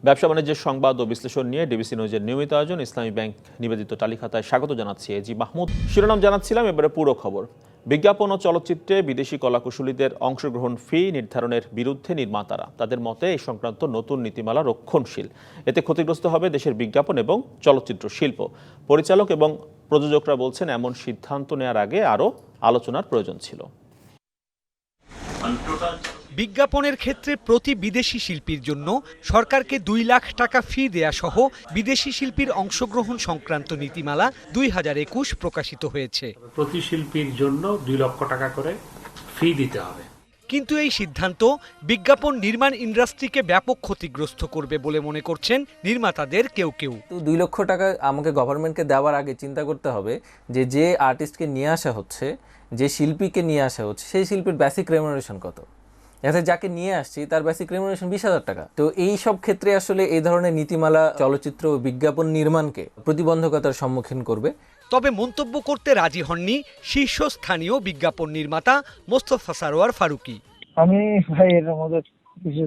ব্যবসা বাণিজ্যের সংবাদ ও বিশ্লেষণ নিয়ে ডিবিসি নিউজের নিয়মিত আয়োজন ইসলামী ব্যাংক নিবেদিত তালিকাতায় স্বাগত জানাচ্ছি এজি মাহমুদ। শিরোনাম জানাচ্ছিলাম, এবারে পুরো খবর। বিজ্ঞাপন ও চলচ্চিত্রে বিদেশি কলাকুশলীদের অংশগ্রহণ ফি নির্ধারণের বিরুদ্ধে নির্মাতারা। তাদের মতে এই সংক্রান্ত নতুন নীতিমালা রক্ষণশীল। এতে ক্ষতিগ্রস্ত হবে দেশের বিজ্ঞাপন এবং চলচ্চিত্র শিল্প। পরিচালক এবং প্রযোজকরা বলছেন, এমন সিদ্ধান্ত নেওয়ার আগে আরও আলোচনার প্রয়োজন ছিল। বিজ্ঞাপনের ক্ষেত্রে প্রতি বিদেশি শিল্পীর জন্য সরকারকে 2 লাখ টাকা ফি দেয়া সহ বিদেশি শিল্পীর অংশগ্রহণ সংক্রান্ত নীতিমালা 2021 প্রকাশিত হয়েছে। প্রতি শিল্পীর জন্য 2 লক্ষ টাকা করে ফি দিতে হবে। কিন্তু এই সিদ্ধান্ত বিজ্ঞাপন নির্মাণ ইন্ডাস্ট্রিকে ব্যাপক ক্ষতিগ্রস্ত করবে বলে মনে করছেন নির্মাতাদের কেউ কেউ। 2 লক্ষ টাকা আমাকে গভর্নমেন্টকে দেওয়ার আগে চিন্তা করতে হবে যে আর্টিস্টকে নিয়ে আসা হচ্ছে, যে শিল্পীকে নিয়ে আসা হচ্ছে, সেই শিল্পীর বেসিক রেমুনারেশন কত। যাকে নিয়ে আসছি তার বেসিক রেমুনারেশন 20,000 টাকা। তো এই সব ক্ষেত্রে আসলে এই ধরনের নীতিমালা চলচ্চিত্র ও বিজ্ঞাপন নির্মাণকে প্রতিবন্ধকতার সম্মুখীন করবে। তবে মন্তব্য করতে রাজি হননি শীর্ষস্থানীয় বিজ্ঞাপন নির্মাতা মোস্তফা সারোয়ার ফারুকী। আমি ভাই এর মধ্যে কিছু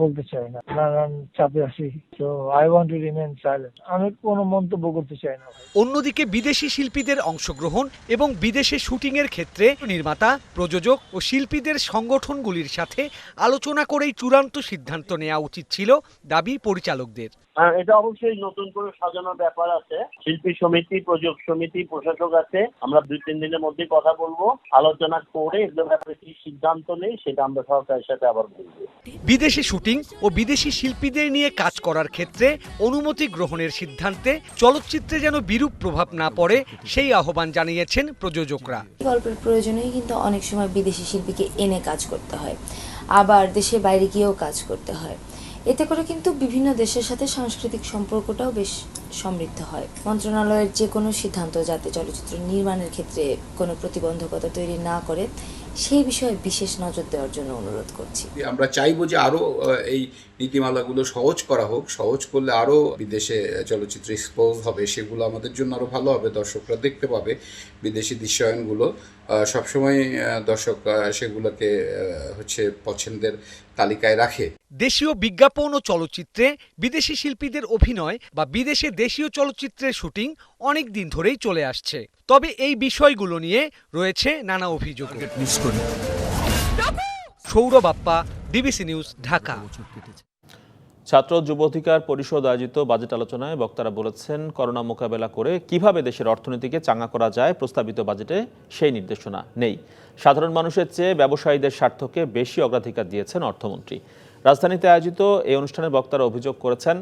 বলতে চাই না, নানান চাপে আছি, তো I want to remain silent. আমি কোনো মন্তব্য করতে চাই না। অন্যদিকে বিদেশি শিল্পীদের অংশগ্রহণ এবং বিদেশে শুটিংয়ের ক্ষেত্রে নির্মাতা, প্রযোজক ও শিল্পীদের সংগঠনগুলির সাথে আলোচনা করেই চূড়ান্ত সিদ্ধান্ত নেওয়া উচিত ছিল দাবি পরিচালকদের। এটা অবশ্যই নতুন করে সাজানোর ব্যাপার আছে। শিল্পী সমিতি, প্রযোজক সমিতি, প্রশাসক আছে। আমরা 2-3 দিনের মধ্যে কথা বলবো, আলোচনা করে এগুলোর ব্যাপারে কি সিদ্ধান্ত নেই সেটা আমরা সরকারের সাথে আবার বলবো। বিদেশি শুটিং ও বিদেশি শিল্পীদের নিয়ে কাজ করার ক্ষেত্রে অনুমতি গ্রহণের সিদ্ধান্তে চলচ্চিত্রে যেন বিরূপ প্রভাব না পড়ে সেই আহ্বান জানিয়েছেন প্রযোজকরা। গল্পের প্রয়োজনেই কিন্তু অনেক সময় বিদেশি শিল্পীকে এনে কাজ করতে হয়, আবার দেশের বাইরে গিয়েও কাজ করতে হয়। এতে করে কিন্তু বিভিন্ন দেশের সাথে সাংস্কৃতিক সম্পর্কটাও বেশ সমৃদ্ধ হয়। মন্ত্রণালয়ের যে কোনো সিদ্ধান্ত যাতে চলচ্চিত্র নির্মাণের ক্ষেত্রে কোনো প্রতিবন্ধকতা তৈরি না করে সেই বিষয়ে বিশেষ নজর দেওয়ার জন্য অনুরোধ করছি। আমরা চাইবো যে আরও এই নীতিমালাগুলো সহজ করা হোক। সহজ করলে আরও বিদেশে চলচ্চিত্র এক্সপোজ হবে, সেগুলো আমাদের জন্য আরও ভালো হবে। দর্শকরা দেখতে পাবে বিদেশি দৃশ্যায়নগুলো। সবসময় দর্শক সেগুলোকে পছন্দের তালিকায় রাখে। দেশীয় বিজ্ঞাপন ও চলচ্চিত্রে বিদেশি শিল্পীদের অভিনয় বা বিদেশে দেশীয় চলচ্চিত্রের শুটিং অনেক দিন ধরেই চলে আসছে। তবে এই বিষয়গুলো নিয়ে রয়েছে নানা অভিযোগ। Sourav Appa, DBC news, Dhaka. ছাত্র যুব অধিকার পরিষদ আয়োজিত বাজেট আলোচনায় বক্তারা বলেছেন, করোনা মোকাবেলা করে কিভাবে দেশের অর্থনীতিকে চাঙ্গা করা যায় প্রস্তাবিত বাজেটে সেই নির্দেশনা নেই। সাধারণ মানুষের চেয়ে ব্যবসায়ীদের স্বার্থকে বেশি অগ্রাধিকার দিয়েছেন অর্থমন্ত্রী। রাজধানীতে আয়োজিত এই অনুষ্ঠানে বক্তারা অভিযোগ করেছেন,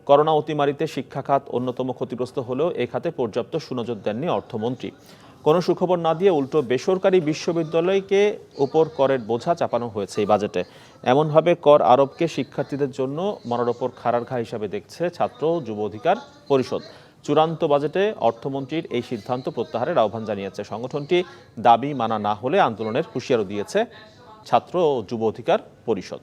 করোনা অতিমারিতে শিক্ষা খাত অন্যতম ক্ষতিগ্রস্ত হলেও এ খাতে পর্যাপ্ত সুনজর দেননি অর্থমন্ত্রী। কোনো সুখবর না দিয়ে উল্টো বেসরকারি বিশ্ববিদ্যালয়কে উপর করের বোঝা চাপানো হয়েছে এই বাজেটে। এমনভাবে কর আরোপকে শিক্ষার্থীদের জন্য মরার ওপর খাড়ার ঘা হিসাবে দেখছে ছাত্র যুব অধিকার পরিষদ। চূড়ান্ত বাজেটে অর্থমন্ত্রীর এই সিদ্ধান্ত প্রত্যাহারের আহ্বান জানিয়েছে সংগঠনটি। দাবি মানা না হলে আন্দোলনের হুঁশিয়ারও দিয়েছে ছাত্র ও যুব অধিকার পরিষদ।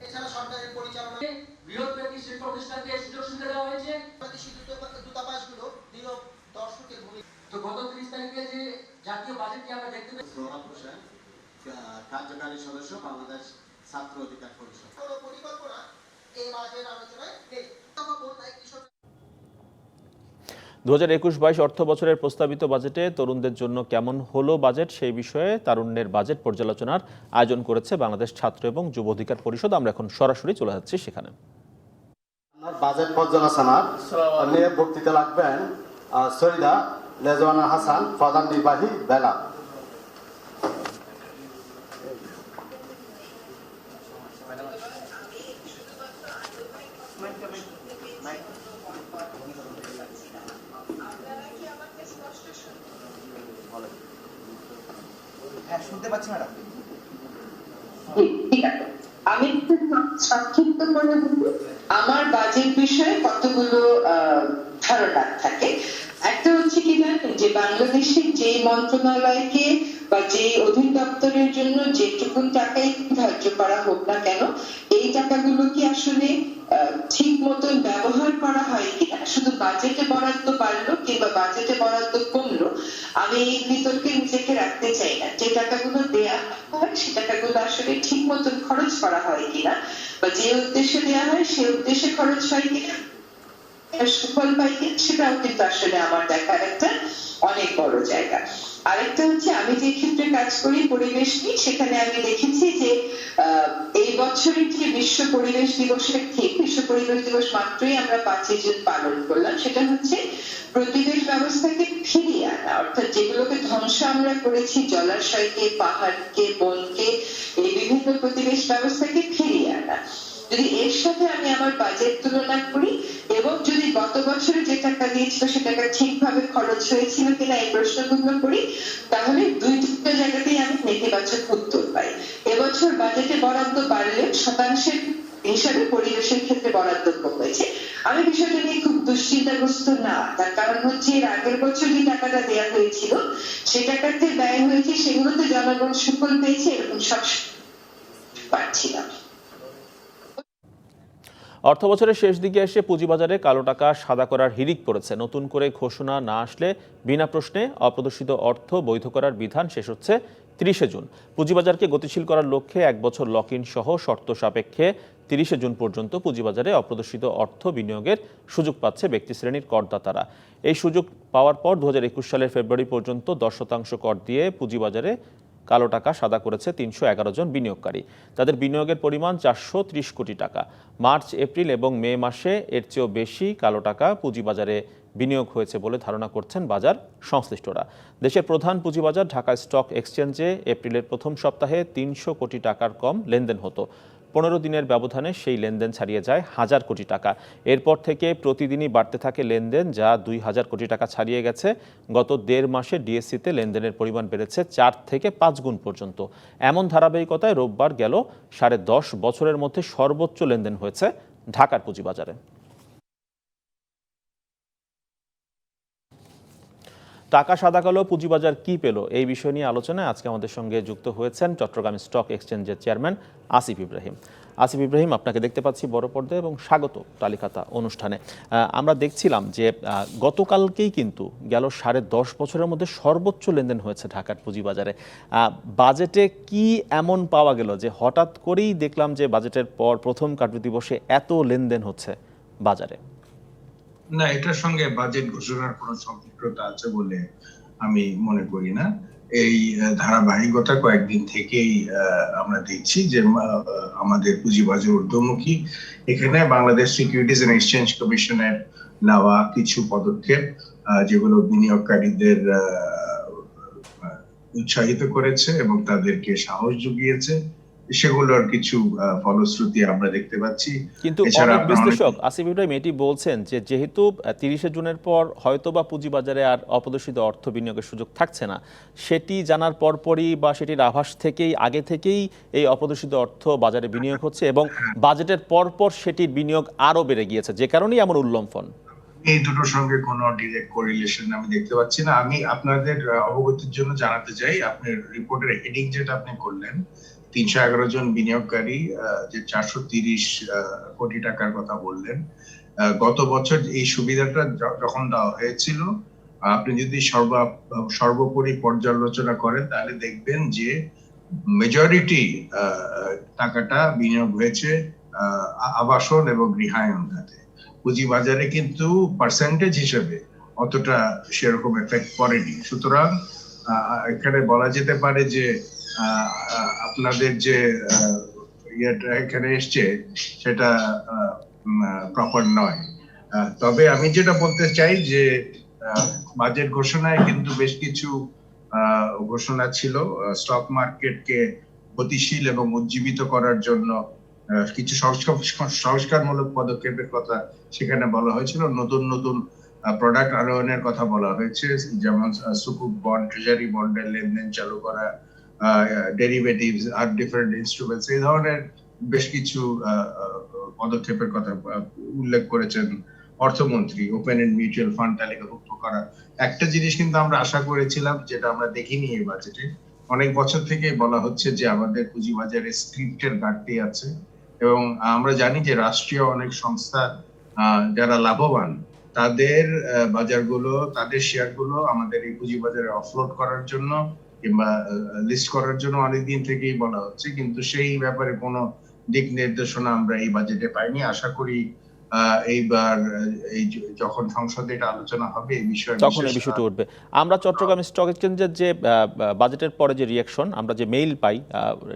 কার্যকারী সদস্য বাংলাদেশ ছাত্র অধিকার পরিষদ। 2021-22 অর্থ বছরের প্রস্তাবিত বাজেটে তরুণদের জন্য কেমন হলো বাজেট, সেই বিষয়ে তারুণ্যের বাজেট পর্যালোচনার আয়োজন করেছে বাংলাদেশ ছাত্র এবং যুব অধিকার পরিষদ। আমরা এখন সরাসরি চলে যাচ্ছি সেখানে। বাজেট পর্যালোচনা নিয়ে বক্তৃতা রাখবেন সৈয়দা রেজওয়ানা হাসান, প্রধান নির্বাহী, বেলা। শুনতে পাচ্ছি ম্যাডাম? ঠিক আছে, আমি সংক্ষিপ্ত করে বলবো। আমার বাজেট বিষয়ে কতগুলো ধারণা থাকে। একটা হচ্ছে কিনা যে বাংলাদেশের যে মন্ত্রণালয়কে বা যে অধিদপ্তরের জন্য যেটুকুন টাকাই ধার্য করা হোক না কেন, এই টাকাগুলো কি আসলে ঠিক মতন ব্যবহার করা হয় কিনা। শুধু বাজেটে বরাদ্দ বাড়লো কিংবা বাজেটে বরাদ্দ কমলো, আমি এই বিতর্কে নিজেকে রাখতে চাই না। যে টাকাগুলো দেয়া হয় সে টাকাগুলো আসলে ঠিক মতন খরচ করা হয় কিনা, বা যে উদ্দেশ্যে দেওয়া হয় সে উদ্দেশ্যে খরচ হয় কিনা। সুফল পাই সেটাও কিন্তু আসলে আমার দেখার একটা অনেক বড় জায়গা। আরেকটা হচ্ছে আমি যে ক্ষেত্রে কাজ করি পরিবেশ নিয়ে, সেখানে আমি দেখেছি যে এই বছরের যে বিশ্ব পরিবেশ দিবসের ঠিক বিশ্ব পরিবেশ দিবস মাত্রই আমরা 5 জুন পালন করলাম, সেটা হচ্ছে প্রতিবেশ ব্যবস্থাকে ফিরিয়ে আনা, অর্থাৎ যেগুলোকে ধ্বংস আমরা করেছি, জলাশয়কে, পাহাড়কে, বনকে, এই বিভিন্ন প্রতিবেশ ব্যবস্থাকে ফিরিয়ে আনা। যদি এর সাথে আমি আমার বাজেট তুলনা করি এবং যদি গত বছরে যে টাকা দিয়েছিল সে টাকা ঠিকভাবে খরচ হয়েছিল কিনা এই প্রশ্নগুলো করি, তাহলে দুইটা জায়গাতেই আমি নেতিবাচক উত্তর পাই। এবছর বাজেটে বরাদ্দ বাড়লে শতাংশের হিসাবে পরিবেশের ক্ষেত্রে বরাদ্দ কম হয়েছে। আমি বিষয়টা নিয়ে খুব দুশ্চিন্তাগ্রস্ত না, তার কারণ হচ্ছে এর আগের বছর যে টাকাটা দেওয়া হয়েছিল সে টাকাতে ব্যয় হয়েছে, সেগুলোতে জনগণ সুফল পেয়েছে, এরকম সব পাচ্ছি না। অর্থবছরের শেষ দিকে এসে পুঁজিবাজারে কালো টাকা সাদা করার হিড়িক পড়েছে। নতুন করে ঘোষণা না আসলে বিনা প্রশ্নে অপ্রদর্শিত অর্থ বৈধ করার বিধান শেষ হচ্ছে 30 জুন। পুঁজিবাজারকে গতিশীল করার লক্ষ্যে 1 বছর লক ইন সহ শর্ত সাপেক্ষে 30 জুন পর্যন্ত পুঁজিবাজারে অপ্রদর্শিত অর্থ বিনিয়োগের সুযোগ পাচ্ছে ব্যক্তি শ্রেণীর করদাতারা। এই সুযোগ পাওয়ার পর 2021 সালের ফেব্রুয়ারি পর্যন্ত 10% কর দিয়ে পুঁজিবাজারে কালো টাকা সাদা করেছে 311 জন বিনিয়োগকারী। তাদের বিনিয়োগের পরিমাণ 430 কোটি টাকা। মার্চ, এপ্রিল এবং মে মাসে এর চেয়েও বেশি কালো টাকা পুঁজিবাজারে বিনিয়োগ হয়েছে বলে ধারণা করছেন বাজার সংশ্লিষ্টরা। দেশের প্রধান পুঁজিবাজার ঢাকা স্টক এক্সচেঞ্জে এপ্রিলের প্রথম সপ্তাহে 300 কোটি টাকার কম লেনদেন হতো। 15 দিনের ব্যবধানে সেই লেনদেন ছাড়িয়ে যায় 1000 কোটি টাকা। এরপর থেকে প্রতিদিনই বাড়তে থাকে লেনদেন, যা 2000 কোটি টাকা ছাড়িয়ে গেছে। গত 1.5 মাসে ডিএসসিতে লেনদেনের পরিমাণ বেড়েছে 4 থেকে 5 গুণ পর্যন্ত। এমন ধারাবাহিকতায় রোববার গেল 10.5 বছরের মধ্যে সর্বোচ্চ লেনদেন হয়েছে ঢাকার পুঁজিবাজারে। টাকা সাদা কালো পুঁজিবাজার কি পেল, এই বিষয় নিয়ে আলোচনায় আজকে আমাদের সঙ্গে যুক্ত হয়েছেন চট্টগ্রাম স্টক এক্সচেঞ্জের চেয়ারম্যান আসিফ ইব্রাহিম। আসিফ ইব্রাহিম, আপনাকে দেখতে পাচ্ছি বড় পর্দায় এবং স্বাগত তালিকাতা অনুষ্ঠানে। আমরা দেখছিলাম যে গতকালকেই কিন্তু গেল 10.5 বছরের মধ্যে সর্বোচ্চ লেনদেন হয়েছে ঢাকার পুঁজিবাজারে। বাজেটে কি এমন পাওয়া গেল যে হঠাৎ করেই দেখলাম যে বাজেটের পর প্রথম কার্যদিবসে এত লেনদেন হচ্ছে বাজারে? না, এটার সঙ্গে বাজেট ঘোষণার কোনো সম্পৃক্ততা আছে বলে আমি মনে করি না। এই ধারাবাহিকতা কয়েকদিন থেকেই আমরা দেখছি যে আমাদের পুঁজিবাজার ঊর্ধ্বমুখী। এখানে বাংলাদেশ সিকিউরিটিজ এন্ড এক্সচেঞ্জ কমিশনের নেওয়া কিছু পদক্ষেপ যেগুলো বিনিয়োগকারীদের উৎসাহিত করেছে এবং তাদেরকে সাহস জুগিয়েছে, সেগুলোর কিছু ফলশ্রুতি আমরা দেখতে পাচ্ছি। কিন্তু অনেক বিশ্লেষক আসিফ ইব্রাহিম এটি বলছেন যে যেহেতু 30 জুনের পর হয়তোবা পুঁজিবাজারে আর অপ্রদর্শিত অর্থ বিনিয়োগের সুযোগ থাকছে না, সেটি জানার পরপরই বা সেটির আভাস থেকেই আগে থেকেই এই অপ্রদর্শিত অর্থ বাজারে বিনিয়োগ হচ্ছে এবং বাজেটের পরপর সেটির বিনিয়োগ আরও বেড়ে গিয়েছে, যে কারণেই এমন উল্লম্ফন। এই দুটোর সঙ্গে কোনো ডিরেক্ট কোরিলেশন আমি দেখতে পাচ্ছি না। আমি আপনাদের অবগতির জন্য জানাতে চাই, আপনার রিপোর্টের হেডিং যেটা আপনি করলেন 311 জন বিনিয়োগকারী যে 430 কোটি টাকার কথা বললেন, গত বছর এই সুবিধাটা যখন দেওয়া হয়েছিল, আপনি যদি সর্বোপরি পর্যালোচনা করেন তাহলে দেখবেন যে মেজরিটি টাকাটা বিনিয়োগ হয়েছে আবাসন এবং গৃহায়ন খাতে। পুঁজিবাজারে কিন্তু পার্সেন্টেজ হিসেবে অতটা সেরকম এফেক্ট পড়েনি। সুতরাং এখানে বলা যেতে পারে যে আপনাদের যে ইয়েটা এখানে এসছে সেটা প্রপার নয়। তবে আমি যেটা বলতে চাই যে বাজেট ঘোষণায় কিন্তু বেশ কিছু ঘোষণা ছিল স্টক মার্কেটকে গতিশীল এবং উজ্জীবিত করার জন্য কিছু সংস্কারমূলক পদক্ষেপের কথা সেখানে বলা হয়েছিল। নতুন নতুন প্রোডাক্ট আরোহণের কথা বলা হয়েছে, যেমন সুকুক বন্ড, ট্রেজারি বন্ডের লেনদেন চালু করা, ডেরিভেটিভস আর ডিফারেন্ট ইনস্ট্রুমেন্টস, এই ধরনের বেশ কিছু পদক্ষেপের কথা উল্লেখ করেছেন অর্থমন্ত্রী। ওপেন এন্ড মিউচুয়াল ফান্ড তালিকাভুক্ত করা একটা জিনিস কিন্তু আমরা আশা করেছিলাম, যেটা আমরা দেখিনি এই বাজেটে। অনেক বছর থেকে বলা হচ্ছে যে আমাদের পুঁজিবাজারে স্ক্রিপ্টের ঘাটতি আছে এবং আমরা জানি যে রাষ্ট্রীয় অনেক সংস্থা যারা লাভবান তাদের বাজারগুলো, তাদের শেয়ারগুলো আমাদের এই পুঁজিবাজারে অফলোড করার জন্য কিংবা লিস্ট করার জন্য অনেকদিন থেকেই বলা হচ্ছে, কিন্তু সেই ব্যাপারে কোনো দিক নির্দেশনা আমরা এই বাজেটে পাইনি। আশা করি এইবার যখন সংসদে এটা আলোচনা হবে এই বিষয়ে তখন এই বিষয়টি উঠবে। আমরা চট্টগ্রাম স্টক এক্সচেঞ্জের যে বাজেটের পরে যে রিয়াকশন, আমরা যে মেইল পাই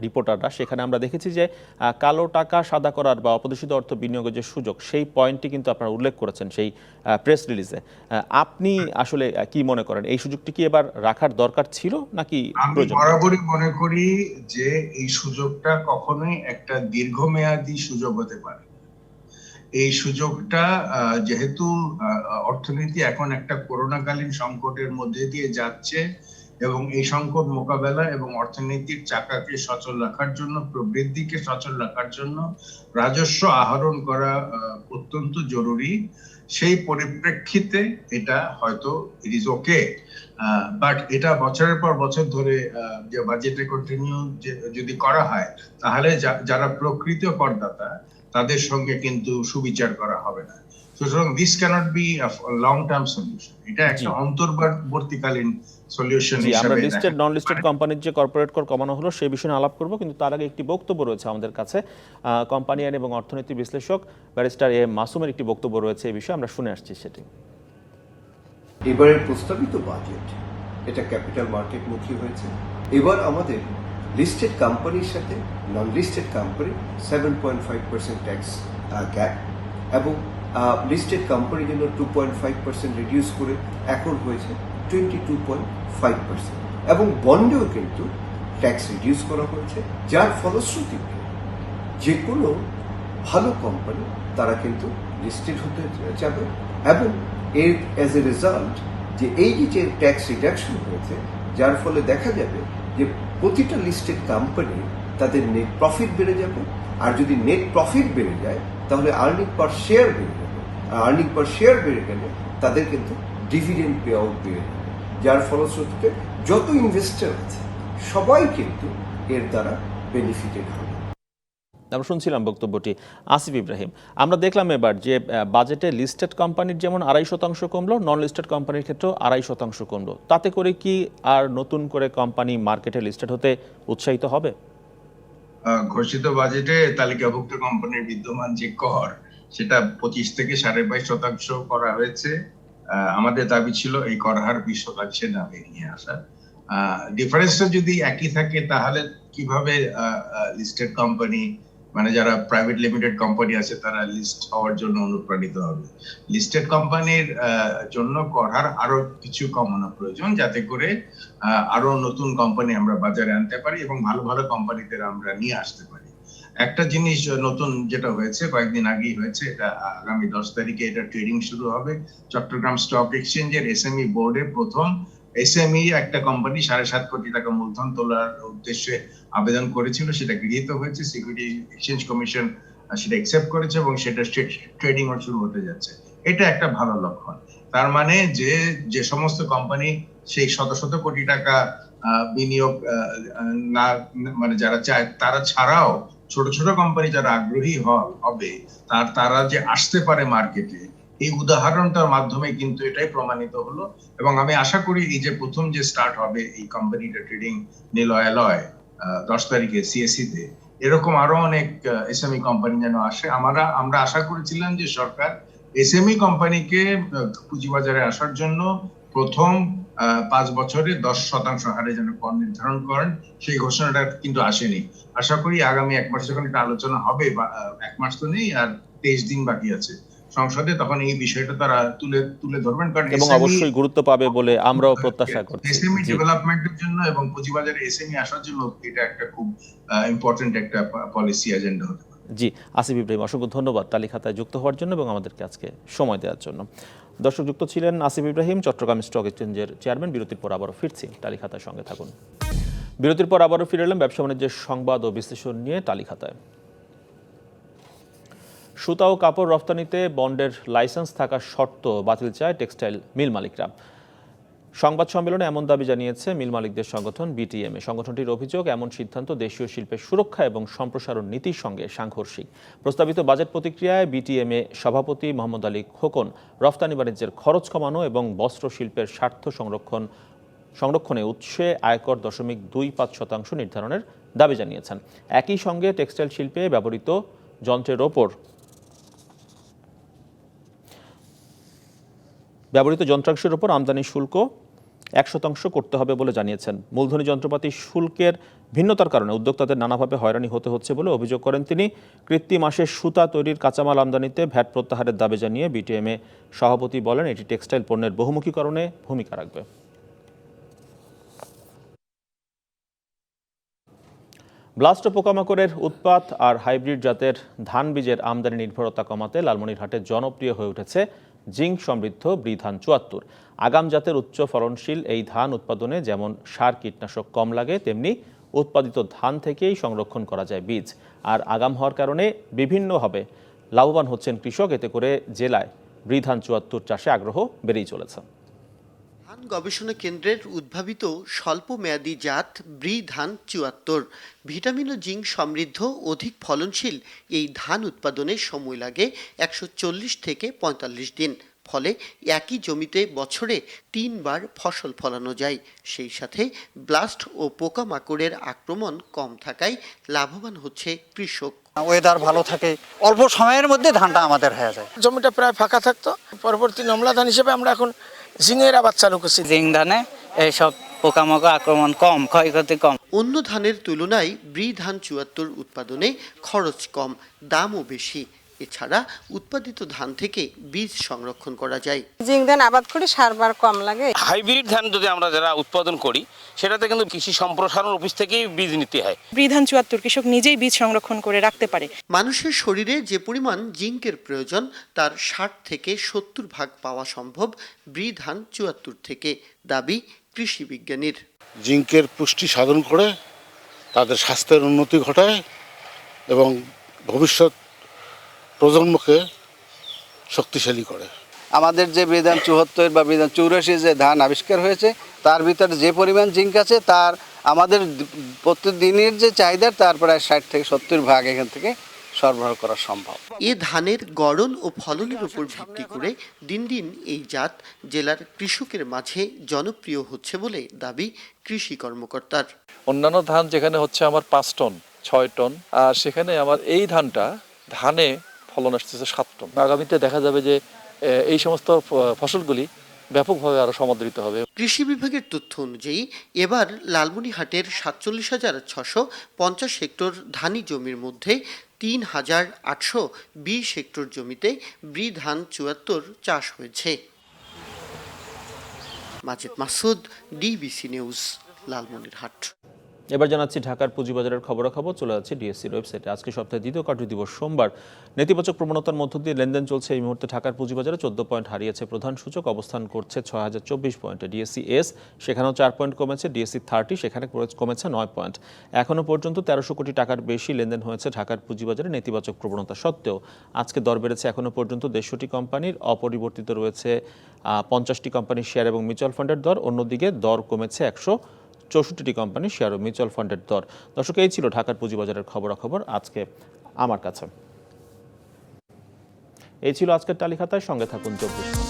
রিপোর্টাররা, সেখানে আমরা দেখেছি যে কালো টাকা সাদা করার বা অপরিচিত অর্থ বিনিয়োগের যে সুযোগ, সেই পয়েন্টটি কিন্তু আপনারা উল্লেখ করেছেন সেই প্রেস রিলিজে। আপনি আসলে কি মনে করেন, এই সুযোগটি কি এবার রাখার দরকার ছিল নাকি আমি প্রয়োজন? বরাবরই মনে করি যে এই সুযোগটা কখনোই একটা দীর্ঘমেয়াদী সুযোগ হতে পারে। এই সুযোগটা যেহেতু অর্থনীতি এখন একটা করোনাকালীন সংকটের মধ্যে দিয়ে যাচ্ছে এবং এই সংকট মোকাবেলা এবং অর্থনীতির চাকাকে সচল রাখার জন্য, প্রবৃদ্ধিকে সচল রাখার জন্য রাজস্ব আহরণ করা অত্যন্ত জরুরি। সেই পরিপ্রেক্ষিতে এটা হয়তো ইট ইজ ওকে, বাট এটা বছরের পর বছর ধরে যে বাজেটে কন্টিনিউ যদি করা হয় তাহলে যারা প্রকৃত করদাতা তাদের সঙ্গে কিন্তু সুবিচার করা হবে না। সুতরাং this cannot be long term solution, এটা একটা অন্তর্বর্তীকালীন সলিউশন আমরা হিসেবে লিস্টেড নন লিস্টেড কোম্পানির যে কর্পোরেট কর কমানো হলো সেই বিষয়ে আলাপ করব, কিন্তু তার আগে একটি বক্তব্য রয়েছে আমাদের কাছে। কোম্পানি আইন এবং অর্থনীতি বিশ্লেষক ব্যারিস্টার এ মাসুমের একটি বক্তব্য রয়েছে এই বিষয়ে, আমরা শুনে আসছি সেটি। এবারের প্রস্তাবিত বাজেট এটা ক্যাপিটাল মার্কেট মুখী হয়েছে। এবার আমাদের লিস্টেড কোম্পানির সাথে নন লিস্টেড কোম্পানি 7.5% ট্যাক্স গ্যাপ এবং লিস্টেড কোম্পানির জন্য 2.5% রিডিউস করে এখন হয়েছে 22.5% এবং বন্ডেও কিন্তু ট্যাক্স রিডিউস করা হয়েছে, যার ফলশ্রুতিতে যে কোনো ভালো কোম্পানি তারা কিন্তু লিস্টেড হতে যাবে এবং এর অ্যাজ এ রেজাল্ট যে এই যে ট্যাক্স রিডাকশন হয়েছে, যার ফলে দেখা যাবে যে প্রতিটা লিস্টেড কোম্পানি তাদের নেট প্রফিট বেড়ে যাবে, আর যদি নেট প্রফিট বেড়ে যায় তাহলে আর্নিং পার শেয়ার বেড়ে যাবে, আর আর্নিং পার শেয়ার বেড়ে গেলে তাদের কিন্তু ডিভিডেন্ড পে আউট বেড়ে যাবে, যার ফলশ্রুতিতে যত ইনভেস্টর আছে সবাই কিন্তু এর দ্বারা বেনিফিটেড হবে। আমরা শুনছিলাম বক্তব্যটি আসিফ ইব্রাহিম। আমরা দেখলাম এবার যে বাজেটে লিস্টেড কোম্পানির যেমন 2.5% কমলো, নন লিস্টেড কোম্পানির ক্ষেত্রেও 2.5% কমলো। তাতে করে কি আর নতুন করে কোম্পানি মার্কেটে লিস্টেড হতে উৎসাহিত হবে? ঘোষিত বাজেটে তালিকাভুক্ত কোম্পানির বিদ্যমান যে কর সেটা 25 থেকে 22.5% করা হয়েছে। আমাদের দাবি ছিল এই কর হার 20% নামিয়ে নিয়ে আসা। ডিফারেন্সটা যদি একই থাকে তাহলে কিভাবে লিস্টেড কোম্পানি, মানে যারা প্রাইভেট লিমিটেড কোম্পানি আছে তারা লিস্ট হওয়ার জন্য অনুপ্রাণিত হবে? লিস্টেড কোম্পানির জন্য কর হার আরো কিছু কমানো প্রয়োজন, যাতে করে আরো নতুন কোম্পানি আমরা বাজারে আনতে পারি এবং ভালো ভালো কোম্পানিদের আমরা নিয়ে আসতে পারি। একটা জিনিস নতুন যেটা হয়েছে, কয়েকদিন আগেই হয়েছে, এটা আগামী 10 তারিখে এটা ট্রেডিং শুরু হবে। চট্টগ্রাম স্টক এক্সচেঞ্জের এসএমই বোর্ডে প্রথম এসএমই একটা কোম্পানি 7.5 কোটি টাকা মূলধন তোলার উদ্দেশ্যে আবেদন করেছিল, সেটা গৃহীত হয়েছে। সিকিউরিটি এক্সচেঞ্জ কমিশন সেটা অ্যাকসেপ্ট করেছে এবং সেটা ট্রেডিং শুরু হতে যাচ্ছে। এটা একটা ভালো লক্ষণ। তার মানে যে সমস্ত কোম্পানি সেই শত শত কোটি টাকা বিনিয়োগ না, মানে যারা চায় তারা ছাড়াও ছোট ছোট কোম্পানি যারা আগ্রহী হবে তারা যে আসতে পারে মার্কেটে, এই উদাহরণটার মাধ্যমে কিন্তু এটাই প্রমাণিত হলো। এবং আমি আশা করি এই যে প্রথম যে স্টার্ট হবে এই কোম্পানিটা ট্রেডিং নীলয় 10 তারিখে সিএসসি তে, এরকম আরো অনেক এসএমই কোম্পানি যেন আসে। আমরা আশা করেছিলাম যে সরকার এসএমই কোম্পানিকে পুঁজিবাজারে আসার জন্য প্রথম 5 বছরে 10% হারে যেন কর নির্ধারণ করেন, সেই ঘোষণাটা কিন্তু আসেনি। আশা করি আগামী 1 মাস যখন এটা আলোচনা হবে, 1 মাস তো নেই, আর 23 দিন বাকি আছে সংসদে, তখন এই বিষয়টা তারা তুলে ধরবেন, কারণ এবং অবশ্যই গুরুত্ব পাবে বলে আমরাও প্রত্যাশা করছি। এসএমই ডেভেলপমেন্টের জন্য এবং পুঁজিবাজারে এসএমই আসার জন্য এটা একটা খুব ইম্পর্টেন্ট একটা পলিসি এজেন্ডা হতে পারে। জি, আসিফ ইব্রাহিম, অসংখ্য ধন্যবাদ তালিকাতায় যুক্ত হওয়ার জন্য এবং আমাদেরকে আজকে সময় দেওয়ার জন্য। দর্শক, যুক্ত ছিলেন আসিফ ইব্রাহিম, চট্টগ্রাম স্টক এক্সচেঞ্জের চেয়ারম্যান। বিরতির পর আবারও ফিরছি তালিকাতার সঙ্গে থাকুন। বিরতির পর আবারও ফিরে এলাম ব্যবসা বাণিজ্যের সংবাদ ও বিশ্লেষণ নিয়ে তালিকাতায়। সুতা ও কাপড় রফতানিতে বন্ডের লাইসেন্স থাকার শর্ত বাতিল চায় টেক্সটাইল মিল মালিকরা। সংবাদ সম্মেলনে এমন দাবি জানিয়েছে মিল মালিকদের সংগঠন বিটিএমএ। সংগঠনটির অভিযোগ, এমন সিদ্ধান্ত দেশীয় শিল্পের সুরক্ষা এবং সম্প্রসারণ নীতির সঙ্গে সাংঘর্ষিক। প্রস্তাবিত বাজেট প্রতিক্রিয়ায় বিটিএমএ সভাপতি মোহাম্মদ আলী খোকন রফতানি বাণিজ্যের খরচ কমানো এবং বস্ত্র শিল্পের স্বার্থ সংরক্ষণে উৎসে আয়কর 0.25% নির্ধারণের দাবি জানিয়েছেন। একই সঙ্গে টেক্সটাইল শিল্পে ব্যবহৃত যন্ত্রের ওপর ব্যবহৃত যন্ত্রাংশের উপর আমদানি শুল্ক 1% করতে হবে বলে জানিয়েছেন। মূলধনী যন্ত্রপাতি শুল্কের ভিন্নতার কারণে উদ্যোক্তাদের নানাভাবে হয়রানি হতে হচ্ছে বলে অভিযোগ করেন তিনি। কৃত্রিম মাসে সুতা তৈরির কাঁচামাল আমদানিতে ভ্যাট প্রত্যাহারের দাবি জানিয়ে বিটিএমএ সভাপতি বলেন, এটি টেক্সটাইল পণ্যের বহুমুখীকরণে ভূমিকা রাখবে। ব্লাস্ট পোকামাকড়ের উৎপাত আর হাইব্রিড জাতের ধান বীজের আমদানি নির্ভরতা কমাতে লালমনিরহাটে জনপ্রিয় হয়ে উঠেছে জিঙ্ক সমৃদ্ধ ব্রি ধান ৭৪। আগাম জাতের উচ্চ ফলনশীল এই ধান উৎপাদনে যেমন সার কীটনাশক কম লাগে, তেমনি উৎপাদিত ধান থেকেই সংরক্ষণ করা যায় বীজ। আর আগাম হওয়ার কারণে বিভিন্নভাবে লাভবান হচ্ছেন কৃষক। এতে করে জেলায় ব্রি ধান ৭৪ চাষে আগ্রহ বেড়েই চলেছে। ধান গবেষণা কেন্দ্রের উদ্ভাবিত স্বল্প মেয়াদী জাত ব্রি ধান ৭৪ ভিটামিন ও জিঙ্ক সমৃদ্ধ, অধিক ফলনশীল এই ধান উৎপাদনে সময় লাগে ১৪০ থেকে ৪৫ দিন। ফলে একই জমিতে বছরে ৩ বার ফসল ফলানো যায়। সেই সাথে ব্লাস্ট ও পোকামাকড়ের আক্রমণ কম থাকায় লাভবান হচ্ছে কৃষক। ওয়েদার ভালো থাকে, অল্প সময়ের মধ্যে ধানটা আমাদের হয়ে যায়। জমিটা প্রায় ফাঁকা থাকতো, পরবর্তী নমলা ধান হিসেবে আমরা এখন জিঙের আবাদ চালু করছি। জিং ধানে এইসব পোকামাকড় আক্রমণ কম, ক্ষয়ক্ষতি কম। অন্য ধানের তুলনায় ব্রি ধান ৭৪ উৎপাদনে খরচ কম, দামও বেশি। এছাড়া উৎপাদিত ধান থেকে বীজ সংরক্ষণ করা যায়। জিং ধান আবাদ করে সারবার কম লাগে। হাইব্রিড ধান যদি আমরা যারা উৎপাদন করি, সেটাতে কিন্তু কৃষি সম্প্রসারণ অফিস থেকেই বীজ নিতে হয়। ব্রি ধান ৭৪ কৃষক নিজেই বীজ সংরক্ষণ করে রাখতে পারে। মানুষের শরীরে যে পরিমাণ জিঙ্কের প্রয়োজন তার ৬০ থেকে ৭০ ভাগ পাওয়া সম্ভব ব্রি ধান ৭৪ থেকে, দাবি কৃষি বিজ্ঞানীর। জিঙ্কের পুষ্টি সাধন করে তাদের স্বাস্থ্যের উন্নতি ঘটায় এবং ভবিষ্যৎ প্রজন্মকে শক্তিশালী করে। আমাদের যে বিধান ৭৪ বা বিধান ৮৪ যে ধান আবিষ্কার হয়েছে, তার ভিতরে যে পরিমাণ জিঙ্ক আছে তার আমাদের প্রতিদিনের যে চাহিদা তার প্রায় ৬০ থেকে ৭০ ভাগ এখান থেকে সরবরাহ করা সম্ভব। এ ধানের গড়ন ও ফলনের উপর ভিত্তি করে দিন দিন এই জাত জেলার কৃষকের মাঝে জনপ্রিয় হচ্ছে বলে দাবি কৃষি কর্মকর্তার। অন্যান্য ধান যেখানে হচ্ছে আমার ৫ টন ৬ টন, আর সেখানে আমার এই ধানটা ধানে ফলন আসতেছে ৭ টন। আগামীতে দেখা যাবে যে এই সমস্ত ফসলগুলি ব্যাপকভাবে আরো সমাদৃত হবে। কৃষি বিভাগের তথ্য অনুযায়ী এবার লালমনিরহাটের ৪৭,৬৫০ হেক্টর ধানি জমির মধ্যে ৩,৮২০ হেক্টর জমিতে ব্রি ধান ৭৪ চাষ হয়েছে। মাজিদ মাসুদ, ডিবিসি নিউজ, লালমনিরহাট। এবার জানাচ্ছি ঢাকার পুঁজিবাজারের খবরাখবর। চলে যাচ্ছে ডিএসসির ওয়েবসাইটে। আজকে সপ্তাহের দ্বিতীয় কার্যদিবস সোমবার। নেতিবাচক প্রবণতার মধ্য দিয়ে লেনদেন চলছে এই মুহূর্তে। ঢাকার পুঁজিবাজারে 14 পয়েন্ট হারিয়েছে প্রধান সূচক, অবস্থান করছে ৬০২৪ পয়েন্টে। ডিএসসি এস সেখানেও 4 পয়েন্ট কমেছে। ডিএসসি 30 সেখানে কমেছে 9 পয়েন্ট। এখনও পর্যন্ত ১৩০০ কোটি টাকার বেশি লেনদেন হয়েছে ঢাকার পুঁজিবাজারে। নেতিবাচক প্রবণতা সত্ত্বেও আজকে দর বেড়েছে এখনও পর্যন্ত ১৫০টি কোম্পানির। অপরিবর্তিত রয়েছে 50টি কোম্পানির শেয়ার এবং মিউচুয়াল ফান্ডের দর। অন্যদিকে দর কমেছে ১৬৪টি কোম্পানির শেয়ার ও মিউচুয়াল ফান্ডের দর। দর্শক, এই ছিল ঢাকার পুঁজিবাজারের খবরাখবর আজকে আমার কাছে। এই ছিল আজকের তালিকাতায়। সঙ্গে থাকুন 24